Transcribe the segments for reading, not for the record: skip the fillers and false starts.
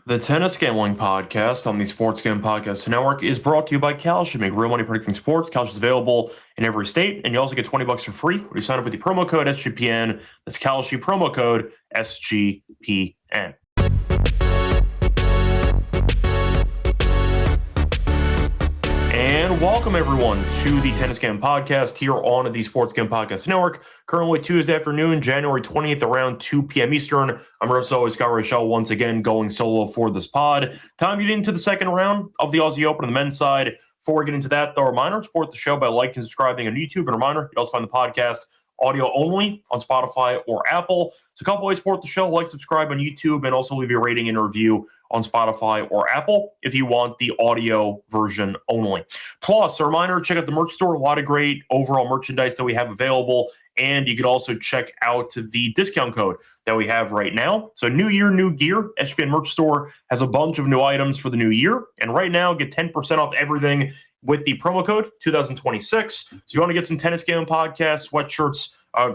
The Tennis Gambling Podcast on the Sports Gambling Podcast Network is brought to you by Kalshi. Make real money predicting sports. Kalshi is available in every state, and you also get $20 for free when you sign up with the promo code SGPN. That's Kalshi, promo code SGPN. And welcome, everyone, to the Tennis Gambling Podcast here on the Sports Gambling Podcast Network. Currently Tuesday afternoon, January 20th, around 2 p.m. Eastern. I'm Rosso Scott Reichel once again going solo for this pod. Time to get into the second round of the Aussie Open on the men's side. Before we get into that, though, a reminder, support the show by liking and subscribing on YouTube. And a reminder, you can also find the podcast audio only on Spotify or Apple. So a couple ways to support the show: like, subscribe on YouTube, and also leave a rating and review on Spotify or Apple if you want the audio version only. Plus, a reminder, check out the merch store. A lot of great overall merchandise that we have available. And you can also check out the discount code that we have right now. So new year, new gear. SGPN merch store has a bunch of new items for the new year. And right now, get 10% off everything with the promo code 2026. So you want to get some Tennis Gambling Podcast sweatshirts,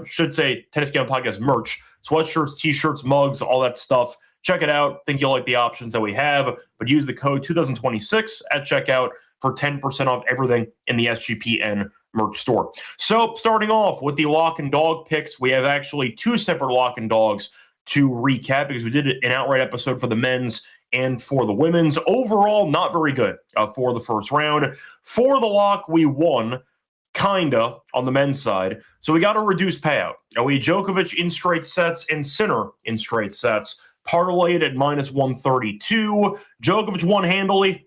should say Tennis Gambling Podcast merch, sweatshirts, t-shirts, mugs, all that stuff. Check it out. Think you'll like the options that we have, but use the code 2026 at checkout for 10% off everything in the SGPN merch store. So starting off with the lock and dog picks, we have actually two separate lock and dogs to recap because we did an outright episode for the men's and for the women's. Overall, not very good for the first round. For the lock, we won kinda on the men's side. So we got a reduced payout. We had Djokovic in straight sets and Sinner in straight sets. Parlayed at minus 132. Djokovic won handily,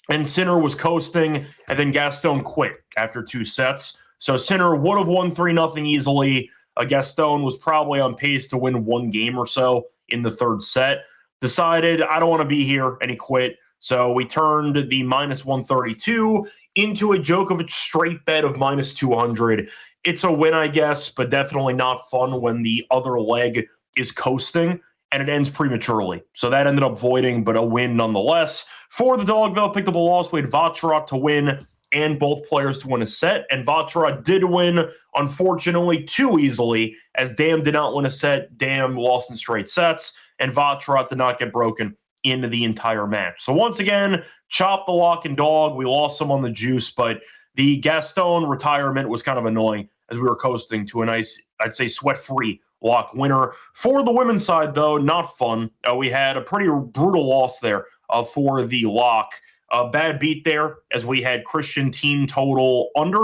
and Sinner was coasting, and then Gaston quit after two sets. So Sinner would have won 3-0 easily. Gaston was probably on pace to win one game or so in the third set. Decided, I don't want to be here, and he quit. So we turned the minus 132 into a Djokovic straight bet of minus 200. It's a win, I guess, but definitely not fun when the other leg is coasting and it ends prematurely. So that ended up voiding, but a win nonetheless. For the dog, though, picked up a loss. We had Vacherat to win and both players to win a set. And Vacherat did win, unfortunately, too easily, as Dam did not win a set. Dam lost in straight sets, and Vacherat did not get broken into the entire match. So once again, chop the lock and dog. We lost some on the juice, but the Gaston retirement was kind of annoying as we were coasting to a nice, I'd say, sweat-free lock winner. For the women's side, though, not fun. We had a pretty brutal loss there for the lock. A bad beat there as we had Christian team total under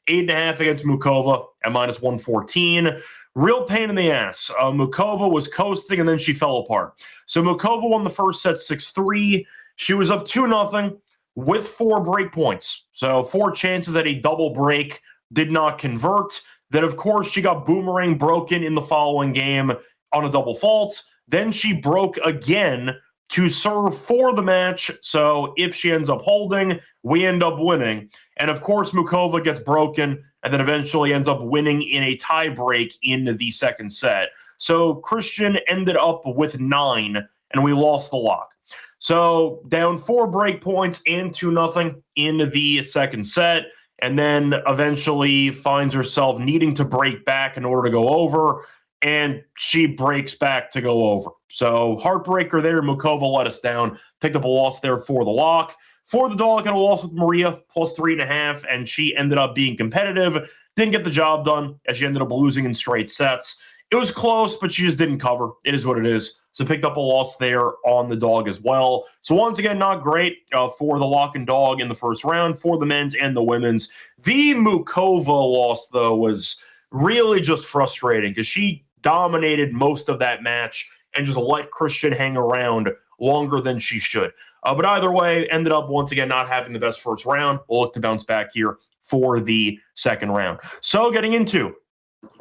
8.5 against Mukova at minus 114. Real pain in the ass. Mukova was coasting and then she fell apart. So Mukova won the first set 6-3. She was up 2-0 with 4 break points. So 4 chances at a double break, did not convert. Then, of course, she got boomerang broken in the following game on a double fault. Then she broke again to serve for the match. So if she ends up holding, we end up winning. And, of course, Mukova gets broken and then eventually ends up winning in a tie break in the second set. So Christian ended up with 9, and we lost the lock. So down 4 break points and 2-0 in the second set. And then eventually finds herself needing to break back in order to go over, and she breaks back to go over. So heartbreaker there. Mukova let us down. Picked up a loss there for the lock. For the dog, got a loss with Maria, plus 3.5, and she ended up being competitive. Didn't get the job done, as she ended up losing in straight sets. It was close, but she just didn't cover. It is what it is. So picked up a loss there on the dog as well. So once again, not great for the lock and dog in the first round for the men's and the women's. The Mukova loss, though, was really just frustrating because she dominated most of that match and just let Christian hang around longer than she should. But either way, ended up once again not having the best first round. We'll look to bounce back here for the second round. So getting into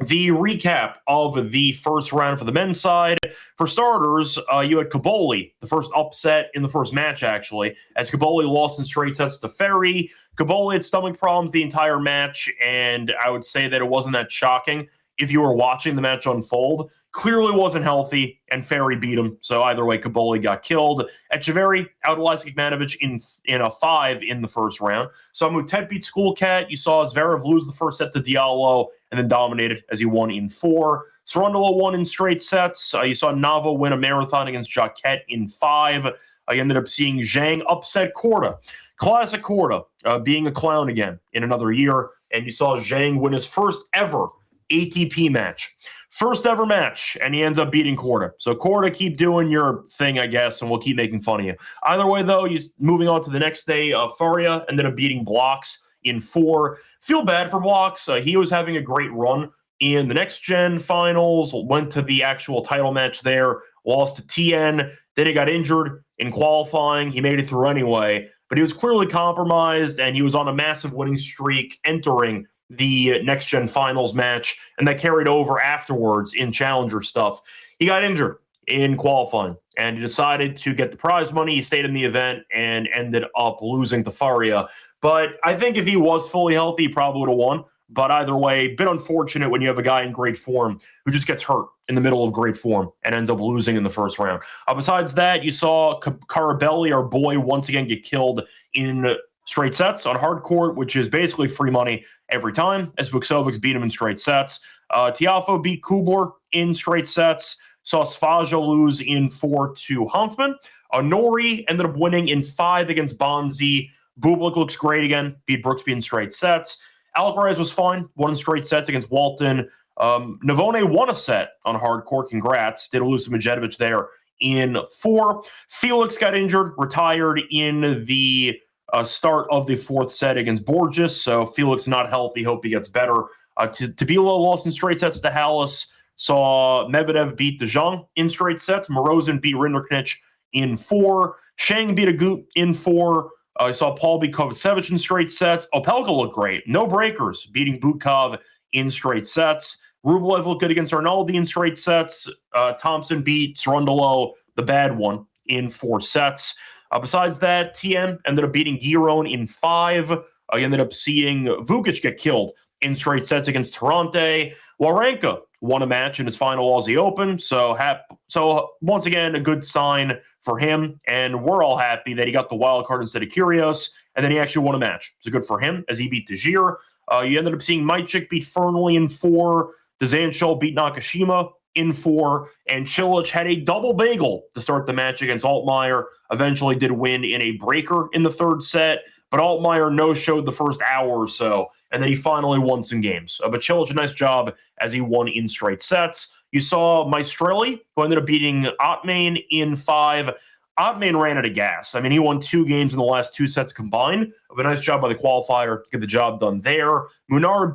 the recap of the first round for the men's side. For starters, you had Caboli, the first upset in the first match, actually, as Caboli lost in straight sets to Ferry. Caboli had stomach problems the entire match, and I would say that it wasn't that shocking if you were watching the match unfold. Clearly wasn't healthy, and Ferry beat him. So either way, Caboli got killed. Etcheverry out Kecmanovic in a 5 in the first round. So Mutet beat Schoolcat. You saw Zverev lose the first set to Diallo and then dominated as he won in 4. Cerundolo won in straight sets. You saw Nava win a marathon against Jacquet in 5. You ended up seeing Zhang upset Korda. Classic Korda, being a clown again in another year. And you saw Zhang win his first ever ATP match. First ever match, and he ends up beating Korda. So Korda, keep doing your thing, I guess, and we'll keep making fun of you. Either way, though, he's moving on to the next day. Faria ended up beating Blocks in 4. Feel bad for Blocks. He was having a great run in the next gen finals, went to the actual title match there, lost to TN. Then he got injured in qualifying. He made it through anyway, but he was clearly compromised, and he was on a massive winning streak entering the next gen finals match, and that carried over afterwards in challenger stuff. He got injured in qualifying, and he decided to get the prize money. He stayed in the event and ended up losing to Faria. But I think if he was fully healthy, he probably would have won. But either way, bit unfortunate when you have a guy in great form who just gets hurt in the middle of great form and ends up losing in the first round. Besides that, you saw Carabelli, our boy, once again get killed in straight sets on hard court, which is basically free money every time, as Vuksovics beat him in straight sets. Tiafoe beat Kubler in straight sets. Saw Svaja lose in 4 to Hanfman. Nori ended up winning in 5 against Bonzi. Bublik looks great again, beat Brooksby in straight sets. Alcaraz was fine, won in straight sets against Walton. Navone won a set on hard court. Congrats. Did lose to Medjedovic there in 4. Felix got injured, retired in the start of the 4th set against Borges. So Felix not healthy. Hope he gets better. Tabilo lost in straight sets to Hallis. Saw Medvedev beat De Jong in straight sets. Morozin beat Rinderknech in 4. Shang beat Agut in 4. I saw Paul beat Kovacevic in straight sets. Opelka looked great. No breakers, beating Butkov in straight sets. Rublev looked good against Arnaldi in straight sets. Thompson beat Cerundolo, the bad one, in 4 sets. Besides that, TN ended up beating Giron in 5. He ended up seeing Vukic get killed in straight sets against Tarante. Wawrinka won a match in his final Aussie Open. So once again, a good sign for him. And we're all happy that he got the wild card instead of Kyrgios. And then he actually won a match. So good for him as he beat Degir. You ended up seeing Majcik beat Fernley in 4. Dzanchel beat Nakashima in 4. And Cilic had a double bagel to start the match against Altmaier. Eventually did win in a breaker in the 3rd set. But Altmaier no-showed the first hour or so. And then he finally won some games. But Cilic, a nice job as he won in straight sets. You saw Maestrelli, who ended up beating Ottmane in 5. Ottmane ran out of gas. I mean, he won 2 games in the last 2 sets combined. But a nice job by the qualifier to get the job done there. Munar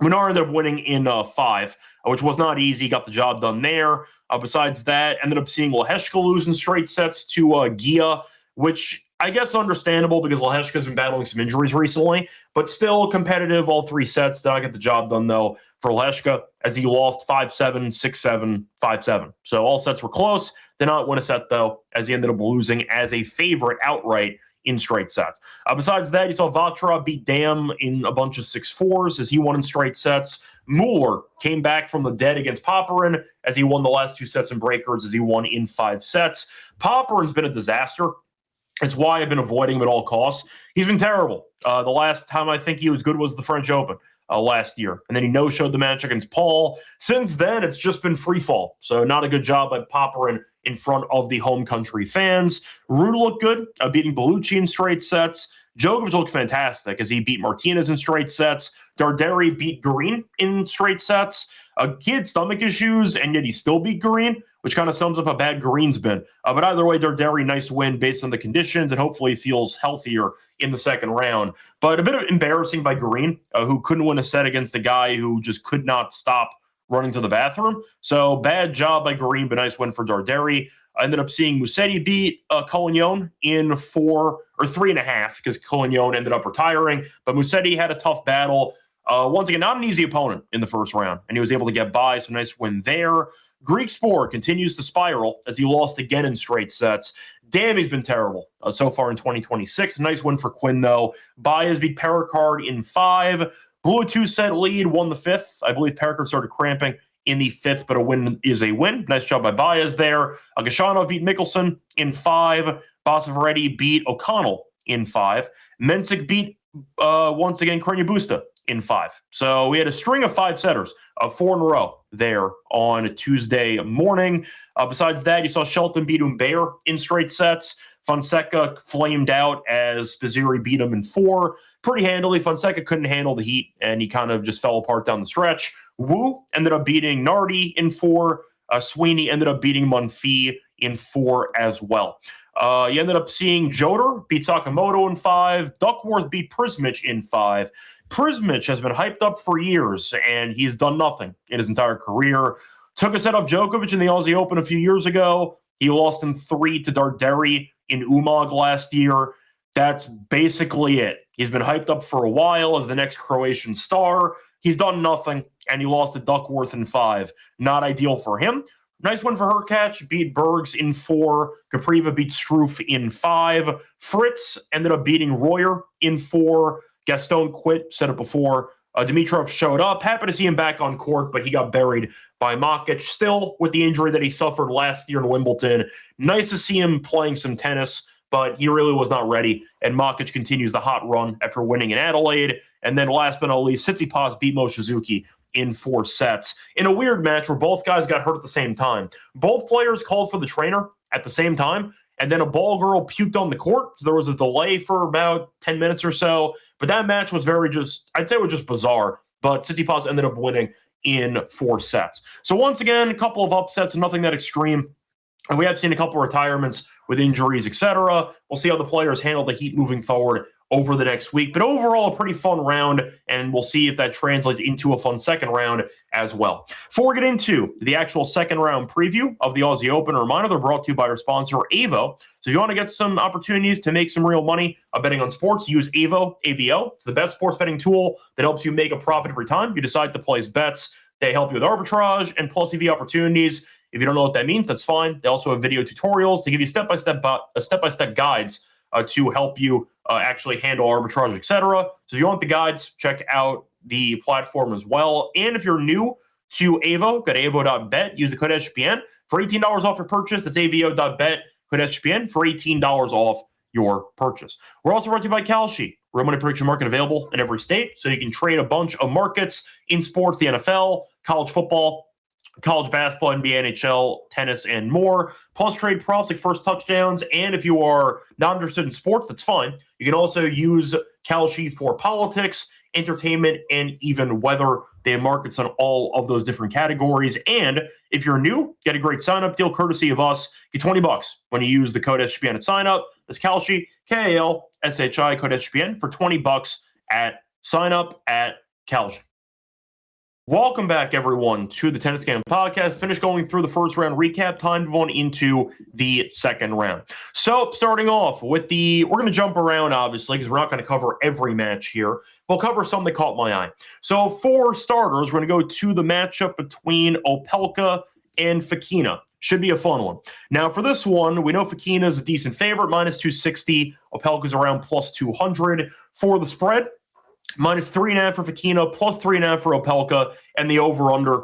ended up winning in 5, which was not easy. Got the job done there. Besides that, ended up seeing Leheshka lose in straight sets to Gia, which I guess understandable because Leheshka's been battling some injuries recently, but still competitive all 3 sets. Did not get the job done, though, for Leheshka, as he lost 5-7, 6-7, 5-7. So all sets were close. Did not win a set, though, as he ended up losing as a favorite outright in straight sets. Besides that, you saw Vatra beat Dam in a bunch of 6-4s as he won in straight sets. Mueller came back from the dead against Popyrin as he won the last 2 sets in breakers as he won in 5 sets. Popyrin's been a disaster. It's why I've been avoiding him at all costs. He's been terrible. The last time I think he was good was the French Open last year. And then he no-showed the match against Paul. Since then, it's just been free fall. So not a good job by Popyrin in front of the home country fans. Ruud looked good, beating Bellucci in straight sets. Djokovic looked fantastic as he beat Martinez in straight sets. Darderi beat Green in straight sets. He had stomach issues, and yet he still beat Green, which kind of sums up how bad Green's been. But either way, Darderi, nice win based on the conditions, and hopefully feels healthier in the second round. But a bit of embarrassing by Green, who couldn't win a set against a guy who just could not stop running to the bathroom. So bad job by Green, but nice win for Darderi. I ended up seeing Musetti beat Collignon in 4 or 3.5 because Collignon ended up retiring. But Musetti had a tough battle. Once again, not an easy opponent in the first round, and he was able to get by, so nice win there. Greek Sport continues to spiral as he lost again in straight sets. Damn, he's been terrible so far in 2026. Nice win for Quinn, though. Baez beat Pericard in 5. Blew a 2-set lead, won the 5th. I believe Pericard started cramping in the 5th, but a win is a win. Nice job by Baez there. Gashanov beat Mickelson in 5. Basaveretti beat O'Connell in 5. Mensik beat, once again, Krenya Busta in 5. So we had a string of 5-setters, 4 in a row there on Tuesday morning. Besides that, you saw Shelton beat Humbert in straight sets. Fonseca flamed out as Spizzirri beat him in 4 pretty handily. Fonseca couldn't handle the heat, and he kind of just fell apart down the stretch. Wu ended up beating Nardi in 4. Sweeney ended up beating Monfils in 4 as well. You ended up seeing Joder beat Sakamoto in 5. Duckworth beat Prismic in 5. Prismic has been hyped up for years, and he's done nothing in his entire career. Took a set off Djokovic in the Aussie Open a few years ago. He lost in 3 to Darderi in Umag last year. That's basically it. He's been hyped up for a while as the next Croatian star. He's done nothing, and he lost to Duckworth in 5. Not ideal for him. Nice one for Hurkacz, beat Bergs in 4. Capriva beat Struff in 5. Fritz ended up beating Royer in 4. Gaston quit, said it before. Dimitrov showed up. Happy to see him back on court, but he got buried by Makic. Still, with the injury that he suffered last year in Wimbledon, nice to see him playing some tennis, but he really was not ready. And Makic continues the hot run after winning in Adelaide. And then last but not least, Tsitsipas beat Mochizuki in 4 sets. In a weird match where both guys got hurt at the same time. Both players called for the trainer at the same time, and then a ball girl puked on the court. So there was a delay for about 10 minutes or so. But that match was I'd say it was just bizarre. But Tsitsipas ended up winning in 4 sets. So once again, a couple of upsets, nothing that extreme. And we have seen a couple of retirements with injuries, etc. We'll see how the players handle the heat moving forward over the next week. But overall, a pretty fun round, and we'll see if that translates into a fun second round as well. Before we get into the actual second round preview of the Aussie Open, a reminder they're brought to you by our sponsor, Avo. So if you want to get some opportunities to make some real money betting on sports, use Avo, AVO. It's the best sports betting tool that helps you make a profit every time you decide to place bets. They help you with arbitrage and plus EV opportunities. If you don't know what that means, that's fine. They also have video tutorials to give you step-by-step guides to help you actually handle arbitrage, etc. So if you want the guides, check out the platform as well. And if you're new to Avo, go to avo.bet, use the code SGPN for $18 off your purchase. That's avo.bet, code SGPN for $18 off your purchase. We're also brought to you by Kalshi, real money prediction market available in every state, so you can trade a bunch of markets in sports, the NFL, college football, college basketball, NBA, NHL, tennis, and more. Plus trade props like first touchdowns. And if you are not interested in sports, that's fine. You can also use Kalshi for politics, entertainment, and even weather. They have markets on all of those different categories. And if you're new, get a great sign-up deal courtesy of us. Get $20 when you use the code SGPN at sign-up. That's Kalshi, Kalshi, code SGPN for $20 at sign-up at Kalshi. Welcome back, everyone, to the Tennis Game Podcast. Finished going through the first round recap. Time to go on into the second round. So, starting off with we're going to jump around, obviously, because we're not going to cover every match here. We'll cover some that caught my eye. So, for starters, we're going to go to the matchup between Opelka and Fokina. Should be a fun one. Now, for this one, we know Fokina is a decent favorite, minus 260. Opelka's around plus 200. For the spread, minus 3.5 for Fokina, plus 3.5 for Opelka, and the over-under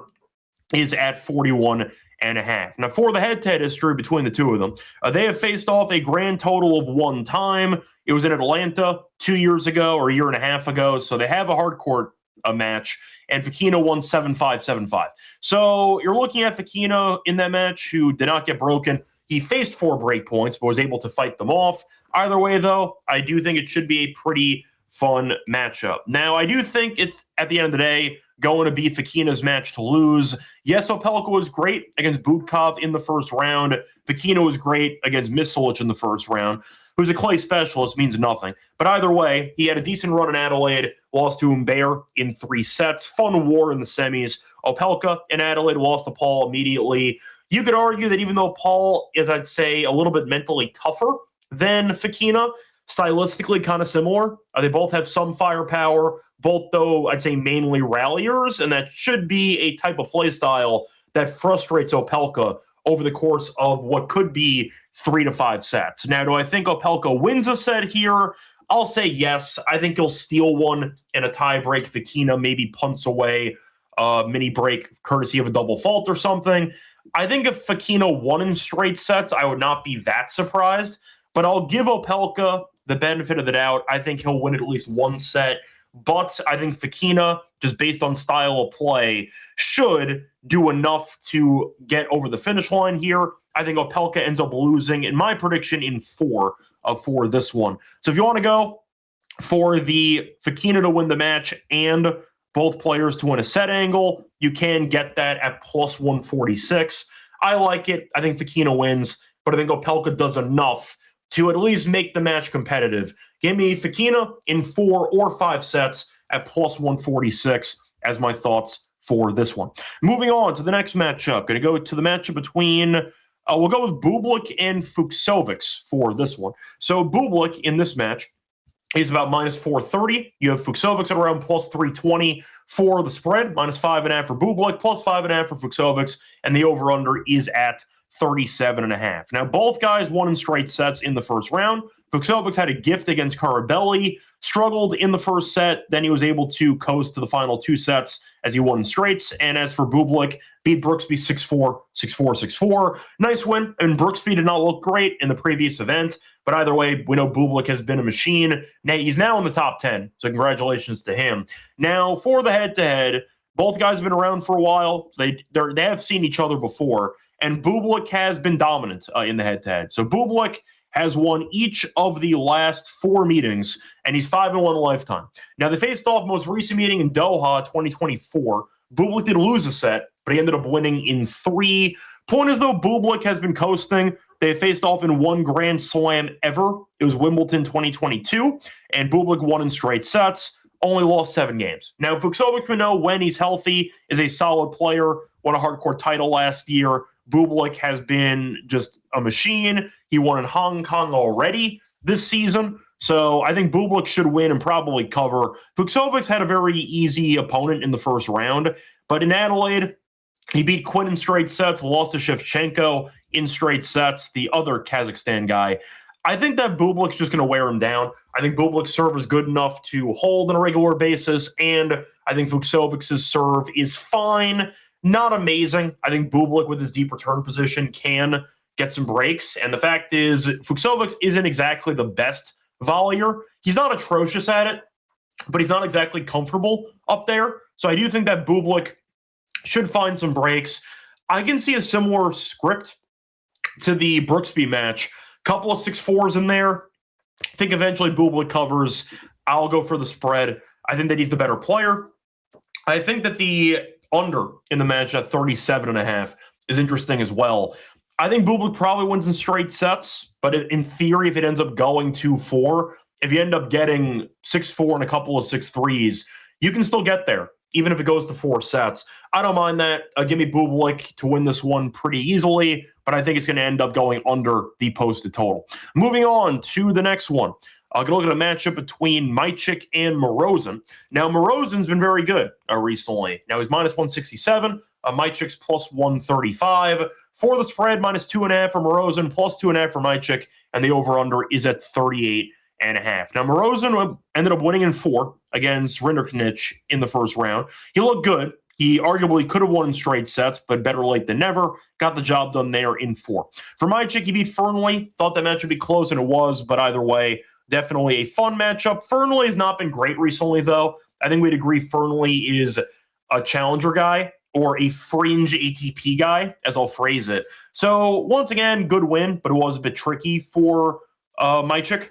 is at 41.5. Now, for the head-to-head history between the two of them, they have faced off a grand total of 1 time. It was in Atlanta 2 years ago or a year and a half ago, so they have a hard court match, and Fokina won 7-5, 7-5. So you're looking at Fokina in that match who did not get broken. He faced 4 break points, but was able to fight them off. Either way, though, I do think it should be a pretty fun matchup. Now, I do think it's, at the end of the day, going to be Fokina's match to lose. Yes, Opelka was great against Budkov in the first round. Fokina was great against Misolic in the first round. Who's a clay specialist means nothing. But either way, he had a decent run in Adelaide, lost to Humbert in 3 sets. Fun war in the semis. Opelka in Adelaide lost to Paul immediately. You could argue that even though Paul is, I'd say, a little bit mentally tougher than Fokina, stylistically kind of similar. They both have some firepower, both, though, I'd say mainly ralliers, and that should be a type of play style that frustrates Opelka over the course of what could be 3 to 5 sets. Now, do I think Opelka wins a set here? I'll say yes. I think he'll steal one in a tie break. Fokina maybe punts away a mini break courtesy of a double fault or something. I think if Fokina won in straight sets, I would not be that surprised, but I'll give Opelka the benefit of the doubt. I think he'll win at least 1 set. but I think Fokina, just based on style of play, should do enough to get over the finish line here. I think Opelka ends up losing, in my prediction, in 4 for this one. So if you want to go for the Fokina to win the match and both players to win a set angle, you can get that at plus 146. I like it. I think Fokina wins, but I think Opelka does enough to at least make the match competitive. Give me Fokina in 4 or 5 sets at plus 146 as my thoughts for this one. Moving on to the next matchup. Going to go to the matchup between, we'll go with Bublik and Fucsovics for this one. So Bublik in this match is about minus 430. You have Fucsovics at around plus 320 for the spread, minus 5.5 for Bublik, plus 5.5 for Fucsovics, and the over-under is at 37.5. Now, both guys won in straight sets in the first round. Fucsovics had a gift against Carabelli, struggled in the first set, then he was able to coast to the final 2 sets as he won in straights. And as for Bublik, beat Brooksby 6-4, 6-4, 6-4. Nice win. And Brooksby did not look great in the previous event, but either way, we know Bublik has been a machine. Now, he's now in the top 10, so congratulations to him. Now, for the head-to-head, both guys have been around for a while. So they have seen each other before, and Bublik has been dominant in the head-to-head. So Bublik has won each of the last 4 meetings, and he's 5-1 lifetime. Now, they faced off most recent meeting in Doha 2024. Bublik did lose a set, but he ended up winning in 3. Point is, though, Bublik has been coasting. They faced off in 1 Grand Slam ever. It was Wimbledon 2022, and Bublik won in straight sets, only lost 7 games. Now, Fucsovics, we know when he's healthy, is a solid player, won a hardcore title last year. Bublik has been just a machine. He won in Hong Kong already this season. So I think Bublik should win and probably cover. Fucsovics had a very easy opponent in the first round, but in Adelaide, he beat Quinn in straight sets, lost to Shevchenko in straight sets, the other Kazakhstan guy. I think that Bublik's just going to wear him down. I think Bublik's serve is good enough to hold on a regular basis, and I think Fucsovics' serve is fine. Not amazing. I think Bublik, with his deep return position, can get some breaks. And the fact is, Fucsovics isn't exactly the best volleyer. He's not atrocious at it, but he's not exactly comfortable up there. So I do think that Bublik should find some breaks. I can see a similar script to the Brooksby match. Couple of 6-4s in there. I think eventually Bublik covers. I'll go for the spread. I think that he's the better player. I think that the under in the match at 37.5 is interesting as well. I think Bublik probably wins in straight sets, but in theory, if it ends up going 2-4, if you end up getting 6-4 and a couple of 6-3s, you can still get there, even if it goes to 4 sets. I don't mind that. Give me Bublik to win this one pretty easily, but I think it's going to end up going under the posted total. Moving on to the next one. I'm going to look at a matchup between Mychik and Morozin. Now, Morozin's been very good recently. Now, he's minus 167. Mychik's plus 135. For the spread, minus 2.5 for Morozin, plus 2.5 for Mychik, and the over-under is at 38.5. Now, Morozin ended up winning in 4 against Rinderknech in the first round. He looked good. He arguably could have won in straight sets, but better late than never. Got the job done there in 4. For Mychik, he beat Fernley. Thought that match would be close, and it was, but either way, definitely a fun matchup. Fernley has not been great recently, though. I think we'd agree Fernley is a challenger guy or a fringe ATP guy, as I'll phrase it. So, once again, good win, but it was a bit tricky for Mychik.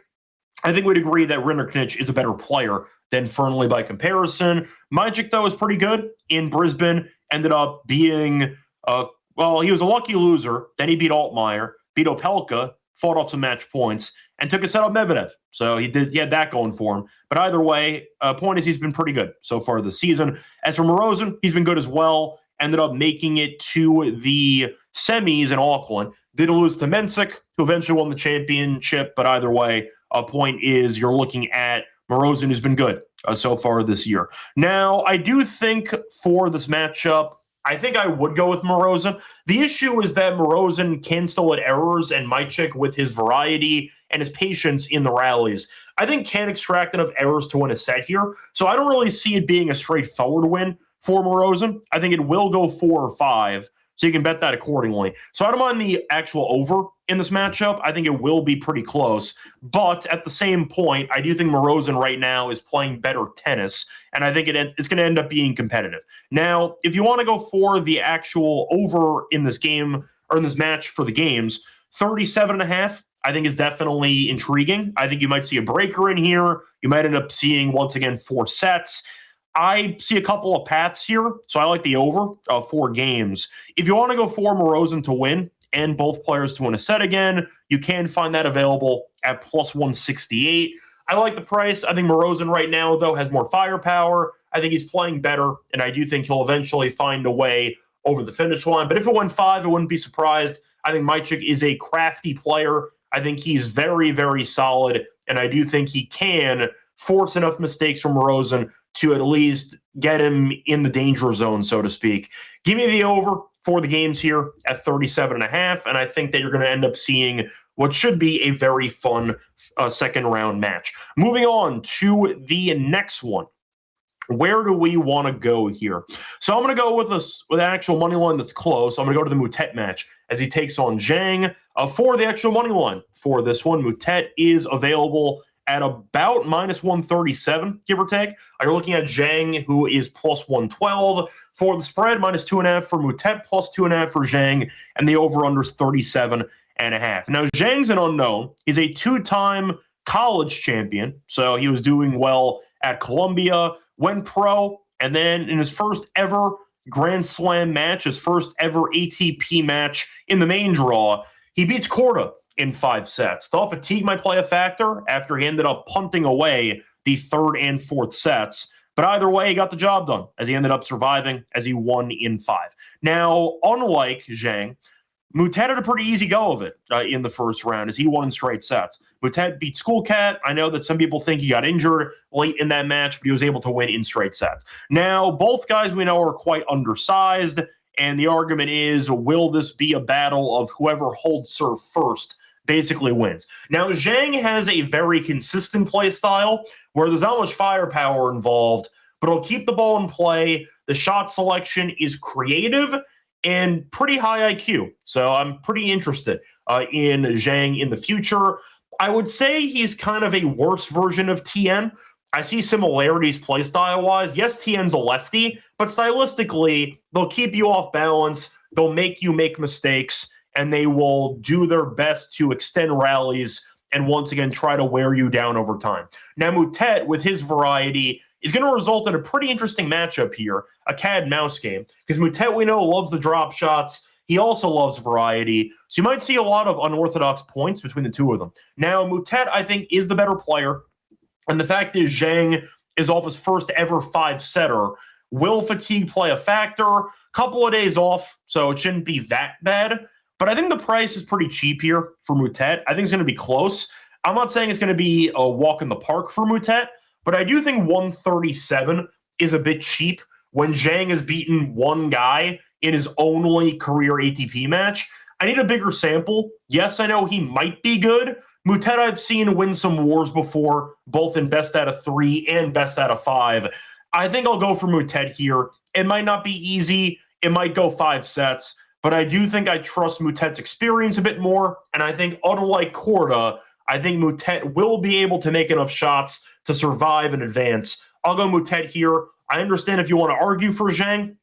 I think we'd agree that Rinderknech is a better player than Fernley by comparison. Mychik, though, is pretty good in Brisbane. Ended up being, he was a lucky loser. Then he beat Altmaier, beat Opelka, fought off some match points, and took a set of Medvedev. So he had that going for him. But either way, point is he's been pretty good so far this season. As for Morozin, he's been good as well. Ended up making it to the semis in Auckland. Did lose to Mensik, who eventually won the championship. But either way, point is you're looking at Morozin, who's been good so far this year. Now, I do think for this matchup, I think I would go with Morozin. The issue is that Morozin can still hit errors, and Mychik, with his variety and his patience in the rallies, I think can extract enough errors to win a set here. So I don't really see it being a straightforward win for Morozin. I think it will go 4 or 5, so you can bet that accordingly. So I don't mind the actual over in this matchup. I think it will be pretty close. But at the same point, I do think Morozin right now is playing better tennis, and I think it's going to end up being competitive. Now, if you want to go for the actual over in this game or in this match for the games, 37.5, I think is definitely intriguing. I think you might see a breaker in here. You might end up seeing, once again, 4 sets. I see a couple of paths here, so I like the over 4 games. If you want to go for Morozin to win and both players to win a set again, you can find that available at plus 168. I like the price. I think Morozin right now, though, has more firepower. I think he's playing better, and I do think he'll eventually find a way over the finish line. But if it went 5, I wouldn't be surprised. I think Micic is a crafty player. I think he's very, very solid, and I do think he can force enough mistakes from Morozin to at least get him in the danger zone, so to speak. Give me the over for the games here at 37.5, and I think that you're going to end up seeing what should be a very fun second-round match. Moving on to the next one. Where do we want to go here? So I'm going to go with an actual money line that's close. I'm going to go to the Moutet match as he takes on Zhang. For the actual money line for this one, Moutet is available at about minus 137, give or take. You're looking at Zhang, who is plus 112 for the spread, minus 2.5 for Moutet, plus 2.5 for Zhang, and the over-under is 37.5. Now, Zhang's an unknown. He's a 2-time college champion, so he was doing well at Columbia, went pro, and then in his first ever Grand Slam match, his first ever ATP match in the main draw, he beats Korda in 5 sets. Thought fatigue might play a factor after he ended up punting away the 3rd and 4th sets. But either way, he got the job done as he ended up surviving as he won in 5. Now, unlike Zhang, Moutet had a pretty easy go of it in the first round as he won in straight sets. Moutet beat Schoolcat. I know that some people think he got injured late in that match, but he was able to win in straight sets. Now, both guys we know are quite undersized, and the argument is, will this be a battle of whoever holds serve first basically wins? Now, Zhang has a very consistent play style where there's not much firepower involved, but he'll keep the ball in play. The shot selection is creative and pretty high IQ. So I'm pretty interested in Zhang in the future. I would say he's kind of a worse version of Tien. I see similarities play style-wise. Yes, Tien's a lefty, but stylistically, they'll keep you off balance. They'll make you make mistakes, and they will do their best to extend rallies and once again try to wear you down over time. Now, Moutet, with his variety, is going to result in a pretty interesting matchup here, a cat-and-mouse game, because Moutet, we know, loves the drop shots. He also loves variety, so you might see a lot of unorthodox points between the two of them. Now, Moutet, I think, is the better player, and the fact is Zhang is off his first ever 5-setter. Will fatigue play a factor? Couple of days off, so it shouldn't be that bad. But I think the price is pretty cheap here for Moutet. I think it's going to be close. I'm not saying it's going to be a walk in the park for Moutet, but I do think 137 is a bit cheap when Zhang has beaten one guy in his only career ATP match. I need a bigger sample. Yes, I know he might be good. Moutet I've seen win some wars before, both in best out of 3 and best out of 5. I think I'll go for Moutet here. It might not be easy. It might go 5 sets. But I do think I trust Moutet's experience a bit more. And I think, unlike Korda, I think Moutet will be able to make enough shots to survive and advance. I'll go Moutet here. I understand if you want to argue for Zhang.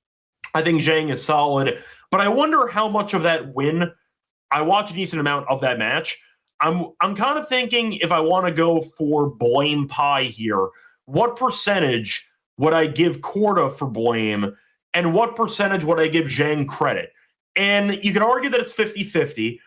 I think Zhang is solid. But I wonder how much of that win, I watched a decent amount of that match. I'm kind of thinking if I want to go for blame pie here, what percentage would I give Korda for blame, and what percentage would I give Zhang credit? And you could argue that it's 50-50.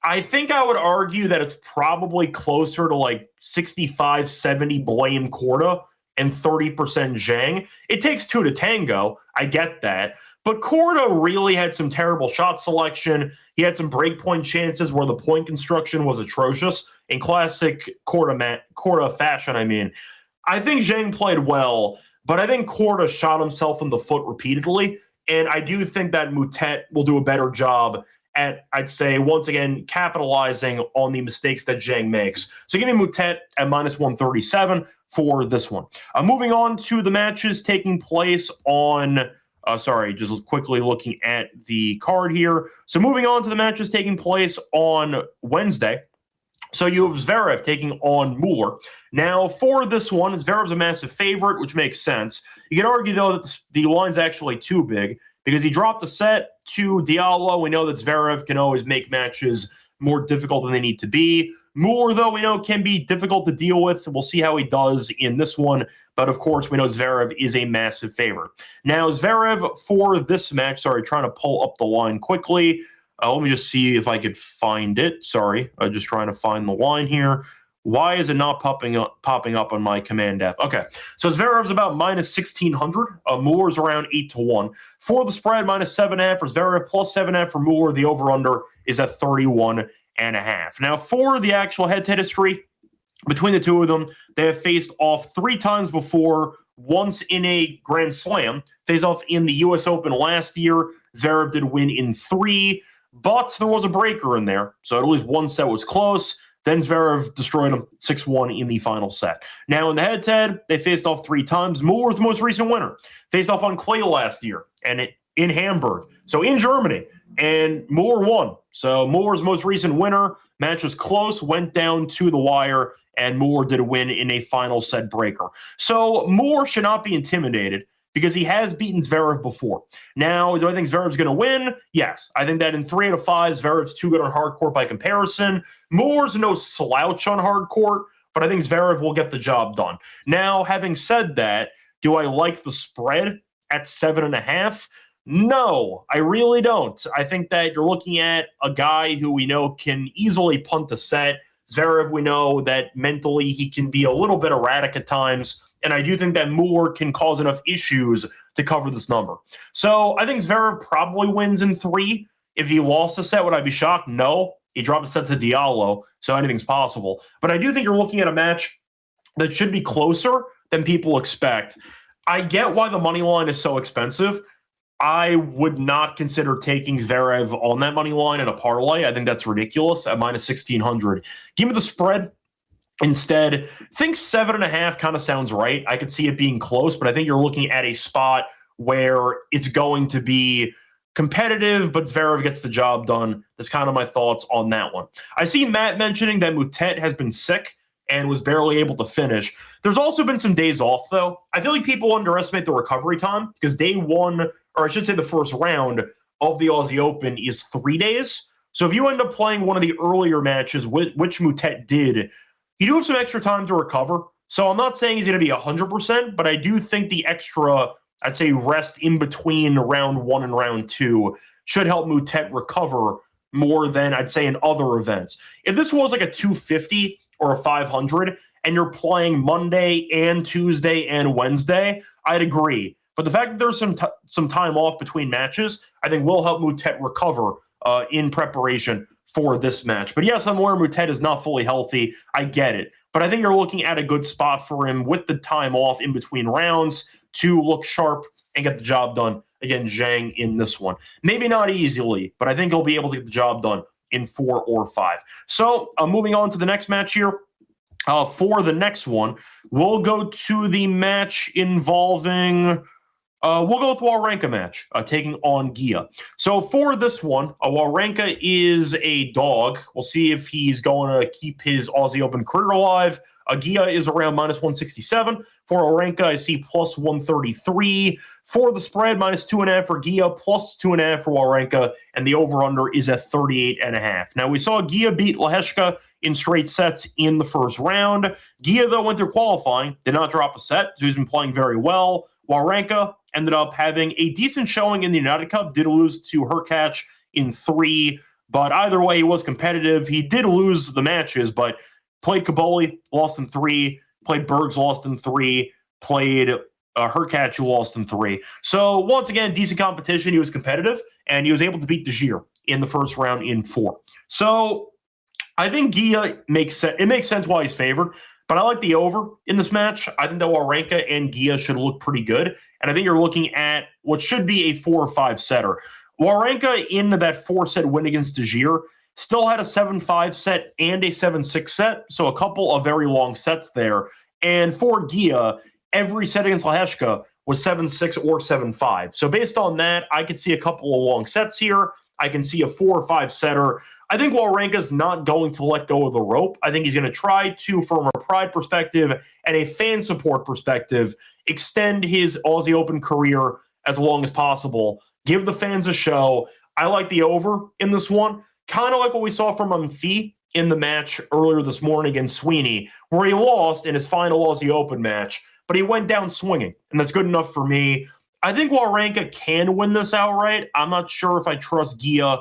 I think I would argue that it's probably closer to like 65-70 blame Korda and 30% Zhang. It takes 2 to tango. I get that. But Korda really had some terrible shot selection. He had some breakpoint chances where the point construction was atrocious in classic Korda fashion, I mean. I think Zhang played well, but I think Korda shot himself in the foot repeatedly. And I do think that Moutet will do a better job at, I'd say, once again, capitalizing on the mistakes that Zhang makes. So give me Moutet at minus 137 for this one. Moving on to the matches taking place on Just quickly looking at the card here. So moving on to the matches taking place on Wednesday. So you have Zverev taking on Mueller. Now, for this one, Zverev's a massive favorite, which makes sense. You can argue, though, that the line's actually too big because he dropped a set to Diallo. We know that Zverev can always make matches more difficult than they need to be. Mueller, though, we know can be difficult to deal with. We'll see how he does in this one. But, of course, we know Zverev is a massive favorite. Now, Zverev for this match, trying to pull up the line quickly. Let me just see if I could find it. Sorry, I'm just trying to find the line here. Why is it not popping up on my command app? Okay, so Zverev's about minus 1,600. Mueller's around 8-1. For the spread, minus 7.5 for Zverev, plus 7.5 for Mueller. The over-under is at 31.5. Now, for the actual head-to-head history between the two of them, they have faced off 3 times before, once in a Grand Slam. Faced off in the U.S. Open last year. Zverev did win in 3. But there was a breaker in there, so at least one set was close. Then Zverev destroyed him 6-1 in the final set. Now, in the head-to-head, they faced off 3 times. Mueller's the most recent winner. Faced off on clay last year, and in Hamburg. So in Germany, and Mueller won. So Mueller's most recent winner. Match was close, went down to the wire, and Mueller did win in a final set breaker. So Mueller should not be intimidated, because he has beaten Zverev before. Now, do I think Zverev's going to win? Yes. I think that in 3 out of 5, Zverev's too good on hard court by comparison. Mueller's no slouch on hard court, but I think Zverev will get the job done. Now, having said that, do I like the spread at 7.5? No, I really don't. I think that you're looking at a guy who we know can easily punt a set. Zverev, we know that mentally he can be a little bit erratic at times. And I do think that Mueller can cause enough issues to cover this number. So I think Zverev probably wins in 3. If he lost a set, would I be shocked? No. He dropped a set to Diallo, so anything's possible. But I do think you're looking at a match that should be closer than people expect. I get why the money line is so expensive. I would not consider taking Zverev on that money line in a parlay. I think that's ridiculous at minus 1,600. Give me the spread. Instead, I think 7.5 kind of sounds right. I could see it being close, but I think you're looking at a spot where it's going to be competitive, but Zverev gets the job done. That's kind of my thoughts on that one. I see Matt mentioning that Moutet has been sick and was barely able to finish. There's also been some days off, though. I feel like people underestimate the recovery time because day 1, or I should say the first round of the Aussie Open is 3 days. So if you end up playing one of the earlier matches, which Moutet did, you do have some extra time to recover. So I'm not saying he's going to be 100%, but I do think the extra, I'd say, rest in between round 1 and round 2 should help Moutet recover more than I'd say in other events. If this was like a 250 or a 500 and you're playing Monday and Tuesday and Wednesday, I'd agree. But the fact that there's some time off between matches, I think will help Moutet recover in preparation for this match. But yes, I'm aware Moutet is not fully healthy. I get it. But I think you're looking at a good spot for him with the time off in between rounds to look sharp and get the job done. Again, Zhang in this one. Maybe not easily, but I think he'll be able to get the job done in 4 or 5. So moving on to the next match here. For the next one, we'll go to the match involving... we'll go with Wawrinka match, taking on Gia. So for this one, Wawrinka is a dog. We'll see if he's going to keep his Aussie Open career alive. Gia is around minus 167. For Wawrinka, I see plus 133. For the spread, minus 2.5 for Gia, plus 2.5 for Wawrinka, and the over-under is at 38.5. Now, we saw Gia beat Lehecka in straight sets in the first round. Gia, though, went through qualifying, did not drop a set, so he's been playing very well. Wawrinka ended up having a decent showing in the United Cup, did lose to Hurkacz in 3, but either way, he was competitive. He did lose the matches, but played Kaboli, lost in 3, played Bergs, lost in 3, played Hurkacz, who lost in 3. So once again, decent competition. He was competitive, and he was able to beat De Gier in the first round in 4. So I think Gia makes sense. It makes sense why he's favored. But I like the over in this match. I think that Wawrinka and Gia should look pretty good. And I think you're looking at what should be a 4 or 5 setter. Wawrinka in that 4-set win against De Gier still had a 7-5 set and a 7-6 set. So a couple of very long sets there. And for Gia, every set against Lehecka was 7-6 or 7-5. So based on that, I could see a couple of long sets here. I can see a 4 or 5 setter. I think Wawrinka's not going to let go of the rope. I think he's going to try to, from a pride perspective and a fan support perspective, extend his Aussie Open career as long as possible. Give the fans a show. I like the over in this one. Kind of like what we saw from Amphi in the match earlier this morning against Sweeney, where he lost in his final Aussie Open match, but he went down swinging, and that's good enough for me. I think Wawrinka can win this outright. I'm not sure if I trust Gia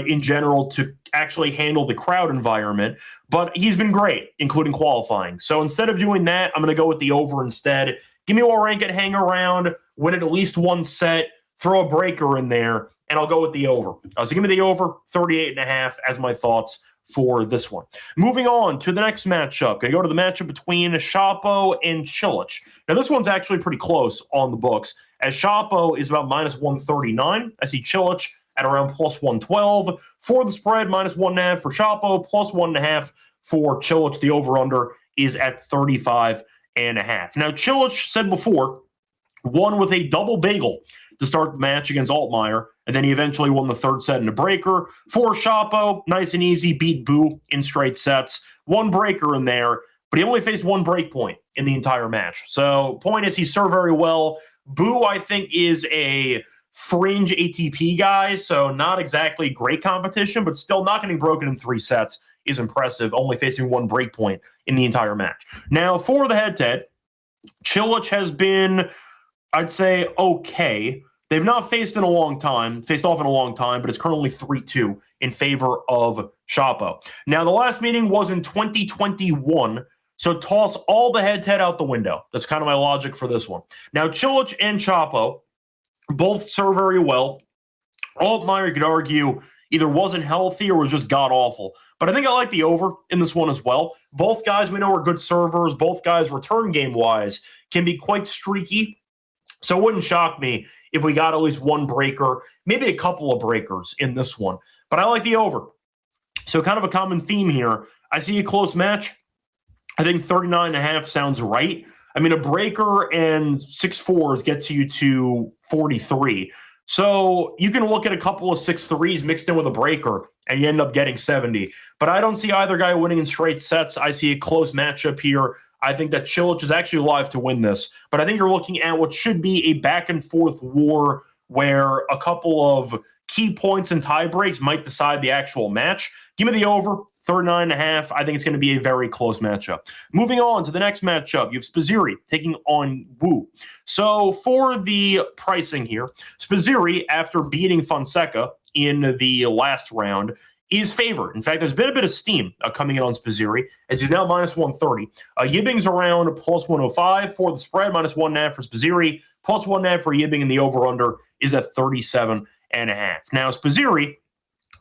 in general to actually handle the crowd environment, but he's been great, including qualifying. So instead of doing that, I'm going to go with the over instead. Give me Wawrinka to hang around, win at least one set, throw a breaker in there, and I'll go with the over. So give me the over, 38.5 as my thoughts for this one. Moving on to the next matchup. Going to go to the matchup between Shapo and Cilic. Now, this one's actually pretty close on the books, as Shapo is about -139. I see Cilic at around +112. For the spread, -1.5 for Shapo, +1.5 for Cilic. The over-under is at 35.5. Now, Cilic said before, won with a double bagel to start the match against Altmaier, and then he eventually won the third set in a breaker. For Shapo, nice and easy, beat Boo in straight sets. One breaker in there, but he only faced one break point in the entire match. So point is, he served very well. Boo, I think, is a fringe ATP guy, so not exactly great competition, but still not getting broken in 3 sets is impressive, only facing one break point in the entire match. Now, for the head-to-head, Cilic has been, I'd say, okay. They've not faced off in a long time, but it's currently 3-2 in favor of Shapo. Now, the last meeting was in 2021, so toss all the head-to-head out the window. That's kind of my logic for this one. Now, Cilic and Shapo both serve very well. Altmaier, you could argue, either wasn't healthy or was just god-awful. But I think I like the over in this one as well. Both guys we know are good servers. Both guys, return game-wise, can be quite streaky. So it wouldn't shock me if we got at least one breaker, maybe a couple of breakers in this one. But I like the over. So kind of a common theme here. I see a close match. I think 39.5 sounds right. I mean, a breaker and 6-4s gets you to 43. So you can look at a couple of 6-3s mixed in with a breaker, and you end up getting 70. But I don't see either guy winning in straight sets. I see a close matchup here. I think that Cilic is actually alive to win this. But I think you're looking at what should be a back-and-forth war where a couple of key points and tie breaks might decide the actual match. Give me the over, 39.5. I think it's going to be a very close matchup. Moving on to the next matchup, you have Spizzirri taking on Wu. So for the pricing here, Spizzirri, after beating Fonseca in the last round, is favored. In fact, there's been a bit of steam coming in on Spizzirri, as he's now -130. Yibing's around +105 for the spread, -1.5 for Spizzirri, +1.5 for Yibing, and the over-under is at 37.5. Now, Spizzirri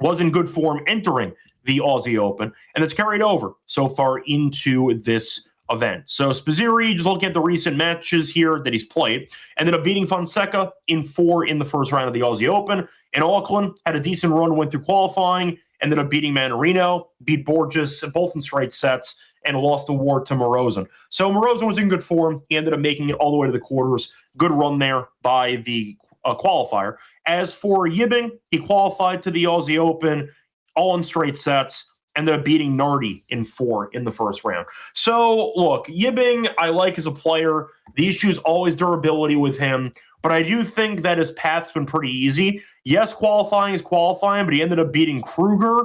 was in good form entering the Aussie Open, and it's carried over so far into this event. So Spizzirri, just looking at the recent matches here that he's played, ended up beating Fonseca in 4 in the first round of the Aussie Open. In Auckland, had a decent run, went through qualifying, ended up beating Manarino, beat Borges, both in straight sets, and lost the war to Morozin. So Morozin was in good form. He ended up making it all the way to the quarters. Good run there by the qualifier. As for Yibing, he qualified to the Aussie Open, all in straight sets, ended up beating Nardi in 4 in the first round. So, look, Yibing, I like as a player. The issue is always durability with him, but I do think that his path's been pretty easy. Yes, qualifying is qualifying, but he ended up beating Kruger,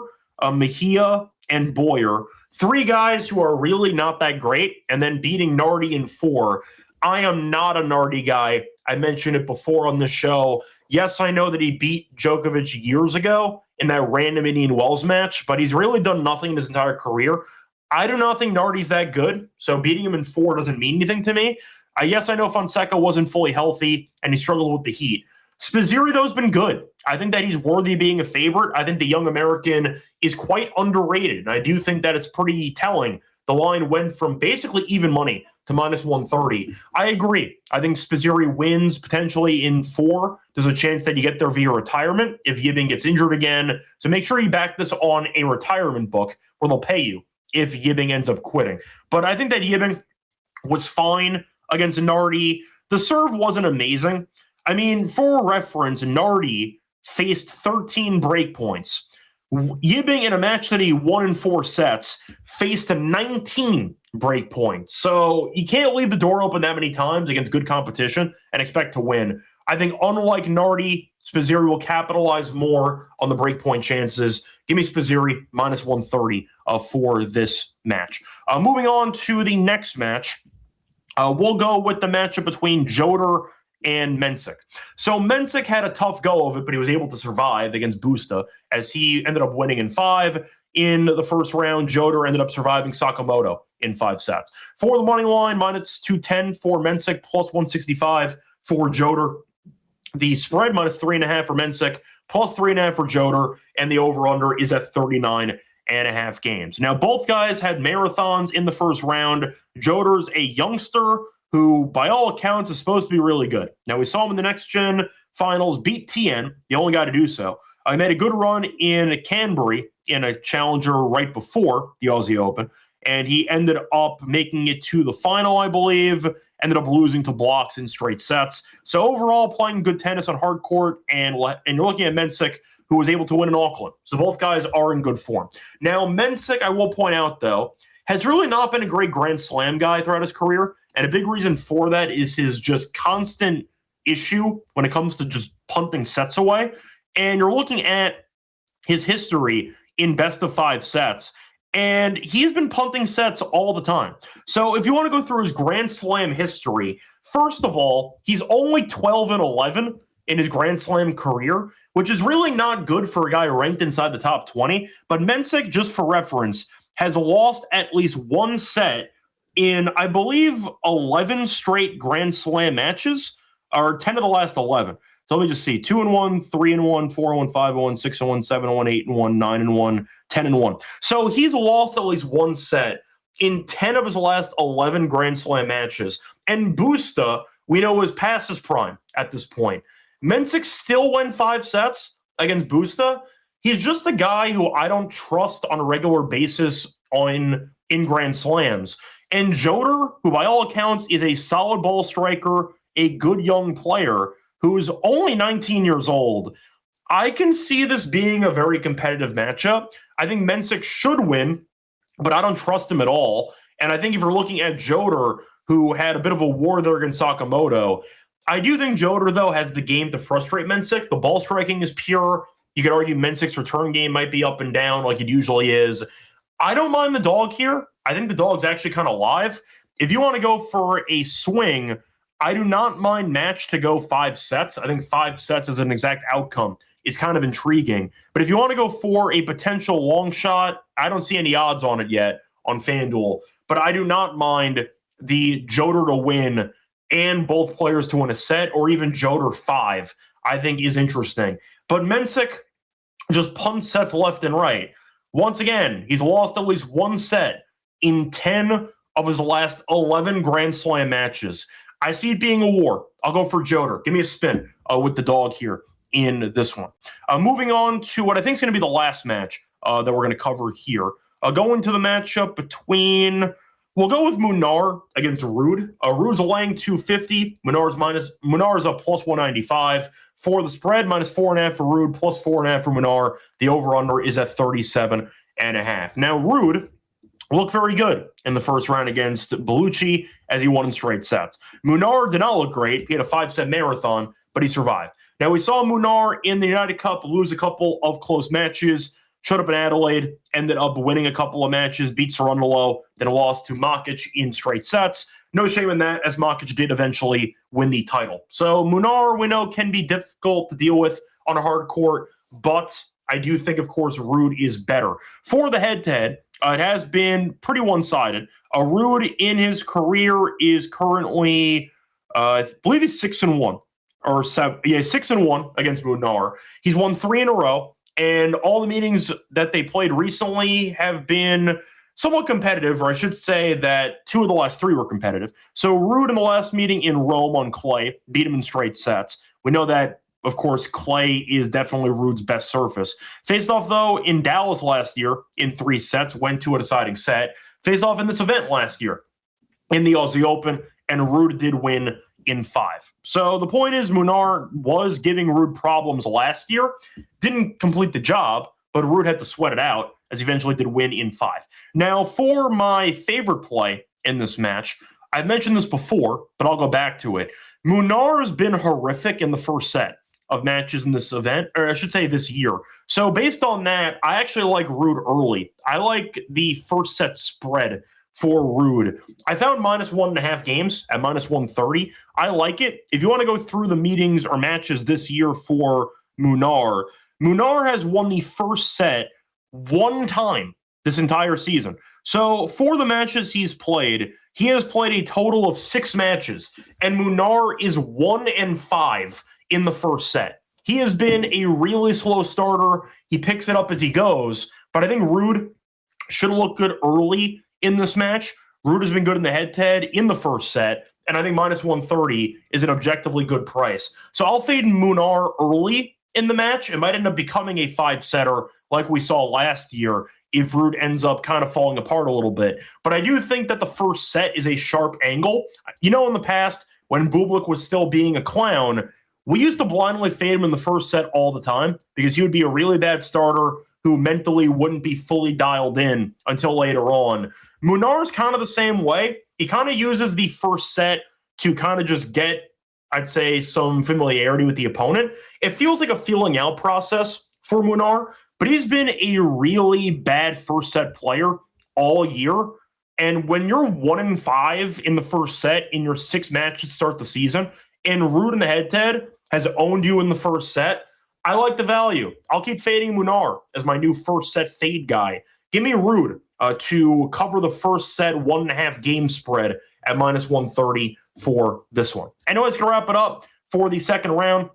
Mejia, and Boyer. 3 guys who are really not that great, and then beating Nardi in 4. I am not a Nardi guy. I mentioned it before on the show. Yes, I know that he beat Djokovic years ago in that random Indian Wells match, but he's really done nothing in his entire career. I do not think Nardi's that good, so beating him in 4 doesn't mean anything to me. Yes, I know Fonseca wasn't fully healthy, and he struggled with the heat. Spizzirri, though, has been good. I think that he's worthy of being a favorite. I think the young American is quite underrated, and I do think that it's pretty telling. The line went from basically even money to -130. I agree. I think Spizzirri wins potentially in 4. There's a chance that you get there via retirement if Yibing gets injured again. So make sure you back this on a retirement book where they'll pay you if Yibing ends up quitting. But I think that Yibing was fine against Nardi. The serve wasn't amazing. I mean, for reference, Nardi faced 13 break points. Yibing, in a match that he won in 4 sets, faced 19 break points. So you can't leave the door open that many times against good competition and expect to win. I think unlike Nardi, Spizzirri will capitalize more on the breakpoint chances. Give me Spizzirri minus 130 for this match. Moving on to the next match, we'll go with the matchup between Joder and Mensik. So Mensik had a tough go of it, but he was able to survive against Busta as he ended up winning in 5. In the first round, Joder ended up surviving Sakamoto in 5 sets. For the money line, minus 210 for Mensik, plus 165 for Joder. The spread minus 3.5 for Mensik, plus 3.5 for Joder, and the over-under is at 39.5 games. Now, both guys had marathons in the first round. Joder's a youngster who, by all accounts, is supposed to be really good. Now, we saw him in the next-gen finals, beat TN, the only guy to do so. He made a good run in Canterbury in a challenger right before the Aussie Open, and he ended up making it to the final, I believe, ended up losing to blocks in straight sets. So overall, playing good tennis on hard court, and you're looking at Mensik, who was able to win in Auckland. So both guys are in good form. Now, Mensik, I will point out, though, has really not been a great Grand Slam guy throughout his career, and a big reason for that is his just constant issue when it comes to just punting sets away. And you're looking at his history in best-of-5 sets, and he's been punting sets all the time. So if you want to go through his Grand Slam history, first of all, he's only 12-11 in his Grand Slam career, which is really not good for a guy ranked inside the top 20. But Mensik, just for reference, has lost at least 1 set in, I believe, 11 straight Grand Slam matches, or 10 of the last 11. So let me just see: 2-1, 3-1, 4-1, 5-1, 6-1, 7-1, 8-1, 9-1, 10-1. So he's lost at least 1 set in 10 of his last 11 Grand Slam matches. And Busta, we know, is past his prime at this point. Mensik still won 5 sets against Busta. He's just a guy who I don't trust on a regular basis in Grand Slams. And Joder, who by all accounts is a solid ball striker, a good young player, who's only 19 years old, I can see this being a very competitive matchup. I think Mensik should win, but I don't trust him at all. And I think if you're looking at Joder, who had a bit of a war there against Sakamoto, I do think Joder, though, has the game to frustrate Mensik. The ball striking is pure. You could argue Mensik's return game might be up and down like it usually is. I don't mind the dog here. I think the dog's actually kind of live. If you want to go for a swing, I do not mind match to go 5 sets. I think 5 sets as an exact outcome is kind of intriguing. But if you want to go for a potential long shot, I don't see any odds on it yet on FanDuel. But I do not mind the Joder to win and both players to win a set, or even Joder 5, I think is interesting. But Mensik just punts sets left and right. Once again, he's lost at least 1 set in 10 of his last 11 Grand Slam matches. I see it being a war. I'll go for Joder. Give me a spin with the dog here in this one. Moving on to what I think is going to be the last match that we're going to cover here. Going to the matchup between, we'll go with Munar against Ruud. Ruud's a laying 250. Munar's a plus 195. For the spread, minus 4.5 for Ruud, plus 4.5 for Munar. The over-under is at 37.5. Now, Ruud looked very good in the first round against Bellucci as he won in straight sets. Munar did not look great. He had a 5-set marathon, but he survived. Now, we saw Munar in the United Cup lose a couple of close matches, showed up in Adelaide, ended up winning a couple of matches, beat Cerundolo, then lost to Makic in straight sets. No shame in that, as Makic did eventually win the title. So Munar, we know, can be difficult to deal with on a hard court, but I do think, of course, Ruud is better. For the head-to-head, it has been pretty one-sided. Ruud in his career is currently, I believe he's 6-1 or 7. Yeah, 6-1 against Munar. He's won 3 in a row, and all the meetings that they played recently have been somewhat competitive, or I should say that 2 of the last 3 were competitive. So Ruud in the last meeting in Rome on clay beat him in straight sets. We know that, of course, clay is definitely Ruud's best surface. Faced off, though, in Dallas last year in 3 sets, went to a deciding set. Faced off in this event last year in the Aussie Open, and Ruud did win in 5. So the point is, Munar was giving Ruud problems last year, didn't complete the job, but Ruud had to sweat it out as he eventually did win in 5. Now, for my favorite play in this match, I've mentioned this before, but I'll go back to it. Munar has been horrific in the first set of matches in this event, or I should say this year. So based on that, I actually like Ruud early. I like the first set spread for Ruud. I found -1.5 games at -130. I like it. If you want to go through the meetings or matches this year for Munar, Munar has won the first set one time this entire season. So for the matches he's played, he has played a total of 6 matches, and Munar is 1-5 in the first set. He has been a really slow starter. He picks it up as he goes, but I think Ruud should look good early in this match. Ruud has been good in the head-to-head in the first set, and I think -130 is an objectively good price. So I'll fade Munar early in the match. It might end up becoming a 5-setter like we saw last year if Ruud ends up kind of falling apart a little bit. But I do think that the first set is a sharp angle. You know, in the past, when Bublik was still being a clown, we used to blindly fade him in the first set all the time because he would be a really bad starter who mentally wouldn't be fully dialed in until later on. Munar's kind of the same way. He kind of uses the first set to kind of just get, I'd say, some familiarity with the opponent. It feels like a feeling out process for Munar, but he's been a really bad first set player all year. And when you're 1-5 in the first set in your 6 matches to start the season, and Ruud in the head-to-head has owned you in the first set, I like the value. I'll keep fading Munar as my new first set fade guy. Give me Ruud to cover the first set 1.5 game spread at -130 for this one. Anyways, going to wrap it up for the second round.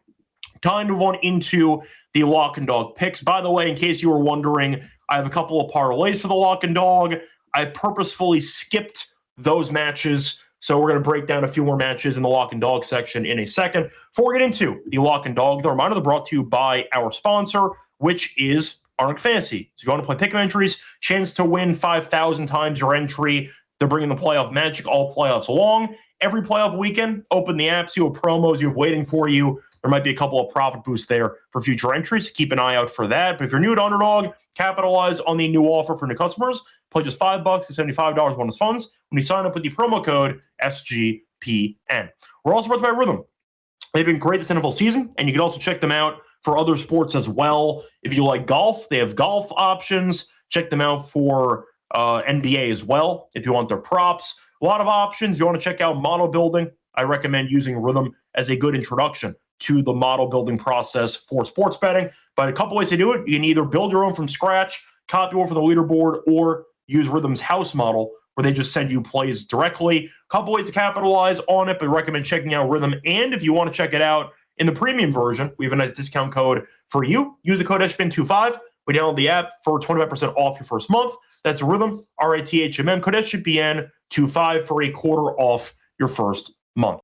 Time to move on into the lock and dog picks. By the way, in case you were wondering, I have a couple of parlays for the lock and dog. I purposefully skipped those matches, so we're going to break down a few more matches in the lock and dog section in a second. Before we get into the lock and dog, the reminder brought to you by our sponsor, which is Arnold Fantasy. So if you want to play pick entries, chance to win 5,000 times your entry. They're bringing the playoff magic all playoffs along. Every playoff weekend, open the app, see what promos you have waiting for you. There might be a couple of profit boosts there for future entries. Keep an eye out for that. But if you're new to Underdog, capitalize on the new offer for new customers. Play just $5 to $75 bonus funds when you sign up with the promo code SGPN. We're also brought by Rhythm. They've been great this NFL season, and you can also check them out for other sports as well. If you like golf, they have golf options. Check them out for NBA as well if you want their props. A lot of options. If you want to check out model building, I recommend using Rhythm as a good introduction to the model building process for sports betting. But a couple ways to do it. You can either build your own from scratch, copy one from the leaderboard, or use Rhythm's house model where they just send you plays directly. A couple ways to capitalize on it, but I recommend checking out Rhythm. And if you want to check it out in the premium version, we have a nice discount code for you. Use the code SGPN25. We download the app for 25% off your first month. That's Rhythm, RITHMM, code SGPN25 for a quarter off your first month.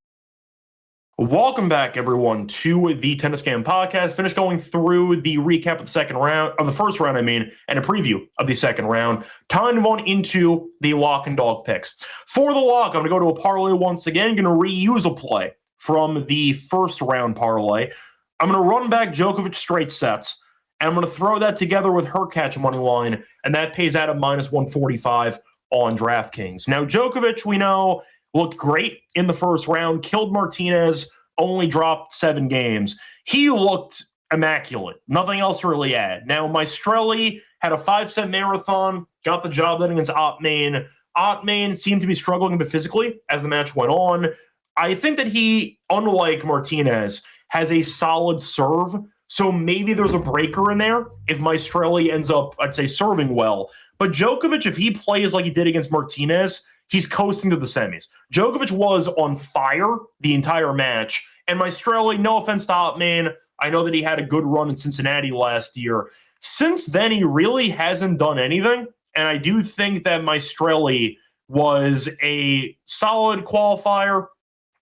Welcome back, everyone, to the Tennis Game Podcast. Finished going through the recap of the first round, and a preview of the second round. Time to move on into the lock and dog picks. For the lock, I'm going to go to a parlay once again. Going to reuse a play from the first round parlay. I'm going to run back Djokovic straight sets, and I'm going to throw that together with Hurkacz money line, and that pays out at -145 on DraftKings. Now, Djokovic, we know, looked great in the first round, killed Martinez, only dropped 7 games. He looked immaculate. Nothing else to really add. Now, Maestrelli had a 5-set marathon, got the job done against Ottman. Ottman seemed to be struggling a bit physically as the match went on. I think that he, unlike Martinez, has a solid serve, so maybe there's a breaker in there if Maestrelli ends up, I'd say, serving well. But Djokovic, if he plays like he did against Martinez, he's coasting to the semis. Djokovic was on fire the entire match. And Maestrelli, no offense to Ottman, I know that he had a good run in Cincinnati last year. Since then, he really hasn't done anything. And I do think that Maestrelli was a solid qualifier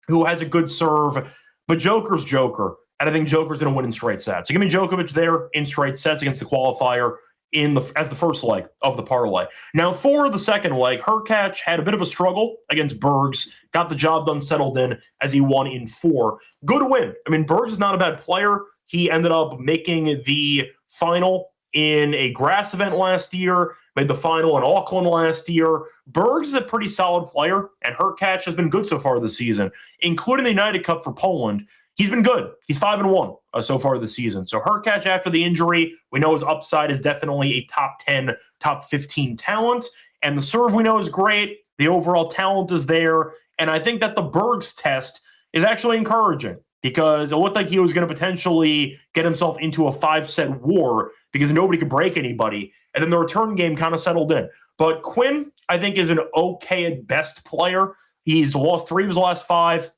who has a good serve. But Joker's Joker. And I think Joker's going to win in straight sets. So give me Djokovic there in straight sets against the qualifier as the first leg of the parlay. Now, for the second leg, Hurkacz had a bit of a struggle against Bergs, got the job done, settled in as he won in 4. Good win. I mean, Bergs is not a bad player. He ended up making the final in a grass event last year, made the final in Auckland last year. Bergs is a pretty solid player, and Hurkacz has been good so far this season, including the United Cup for Poland. He's been good. He's 5-1 so far this season. So Hurkacz, after the injury, we know his upside is definitely a top 10, top 15 talent. And the serve we know is great. The overall talent is there. And I think that the Bergs test is actually encouraging because it looked like he was going to potentially get himself into a 5-set war because nobody could break anybody. And then the return game kind of settled in. But Quinn, I think, is an okay at best player. He's lost 3 of his last 5.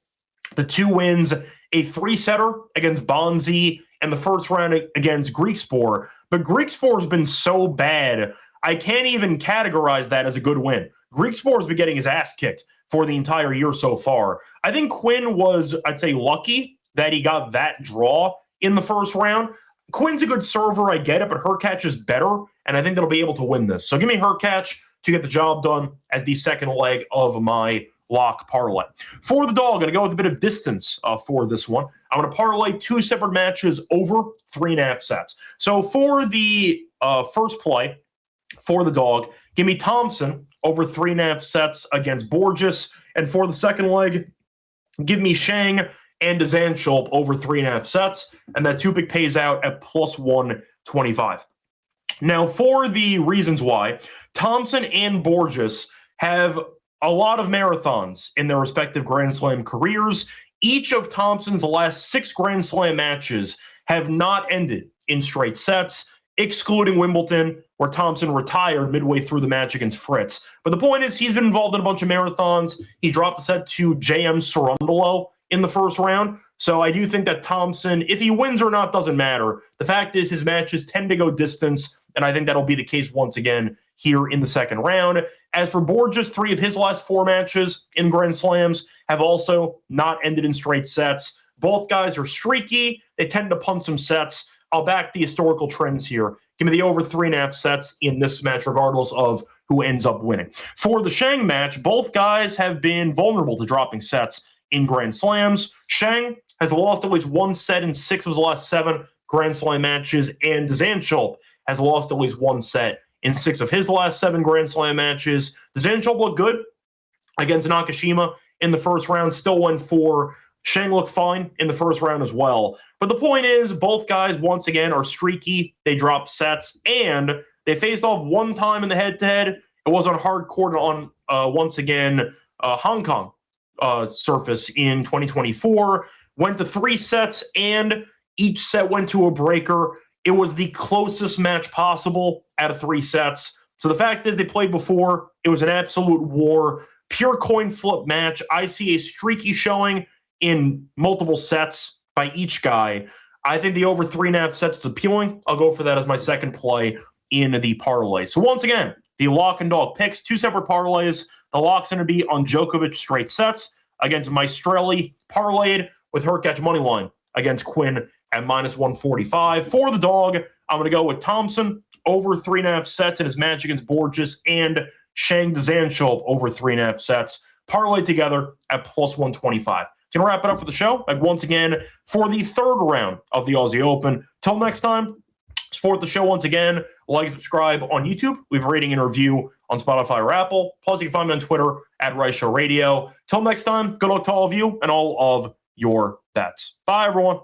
The 2 wins, a 3-setter against Bonzi, and the first round against Griekspoor. But Griekspoor has been so bad, I can't even categorize that as a good win. Griekspoor has been getting his ass kicked for the entire year so far. I think Quinn was, I'd say, lucky that he got that draw in the first round. Quinn's a good server, I get it, but Hurkacz is better, and I think they'll be able to win this. So give me Hurkacz to get the job done as the second leg of my lock parlay. For the dog, I'm going to go with a bit of distance for this one. I'm going to parlay 2 separate matches over 3.5 sets. So for the first play, for the dog, give me Thompson over 3.5 sets against Borges. And for the second leg, give me Shang and Dzanchulp over 3.5 sets. And that 2-pick pays out at plus 125. Now, for the reasons why, Thompson and Borges have a lot of marathons in their respective Grand Slam careers. Each of Thompson's last 6 Grand Slam matches have not ended in straight sets, excluding Wimbledon, where Thompson retired midway through the match against Fritz. But the point is, he's been involved in a bunch of marathons. He dropped a set to J.M. Cerundolo in the first round. So I do think that Thompson, if he wins or not, doesn't matter. The fact is, his matches tend to go distance, and I think that'll be the case once again here in the second round. As for Borges, 3 of his last 4 matches in Grand Slams have also not ended in straight sets. Both guys are streaky. They tend to punt some sets. I'll back the historical trends here. Give me the over 3.5 sets in this match, regardless of who ends up winning. For the Shang match, both guys have been vulnerable to dropping sets in Grand Slams. Shang has lost at least 1 set in 6 of his last 7 Grand Slam matches, and Dzanchulp has lost at least 1 set in 6 of his last 7 Grand Slam matches. Dzanchulp looked good against Nakashima in the first round, still went 4. Shang looked fine in the first round as well. But the point is, both guys, once again, are streaky. They drop sets, and they faced off 1 time in the head-to-head. It was on hard court on, once again, Hong Kong surface in 2024. Went to 3 sets, and each set went to a breaker. It was the closest match possible out of 3 sets. So the fact is, they played before. It was an absolute war. Pure coin flip match. I see a streaky showing in multiple sets by each guy. I think the over 3.5 sets is appealing. I'll go for that as my second play in the parlay. So once again, the lock and dog picks, 2 separate parlays. The lock's going to be on Djokovic straight sets against Maestrelli, parlayed with Hurkacz moneyline against Quinn at minus 145. For the dog, I'm going to go with Thompson over 3.5 sets in his match against Borges, and Shang Dzanchulp over 3.5 sets, parlayed together at plus 125. It's going to wrap it up for the show. Like once again, for the third round of the Aussie Open. Till next time, support the show once again. Like, subscribe on YouTube. Leave a rating and review on Spotify or Apple. Plus, you can find me on Twitter at Reichel Radio. Till next time, good luck to all of you and all of your bets. Bye, everyone.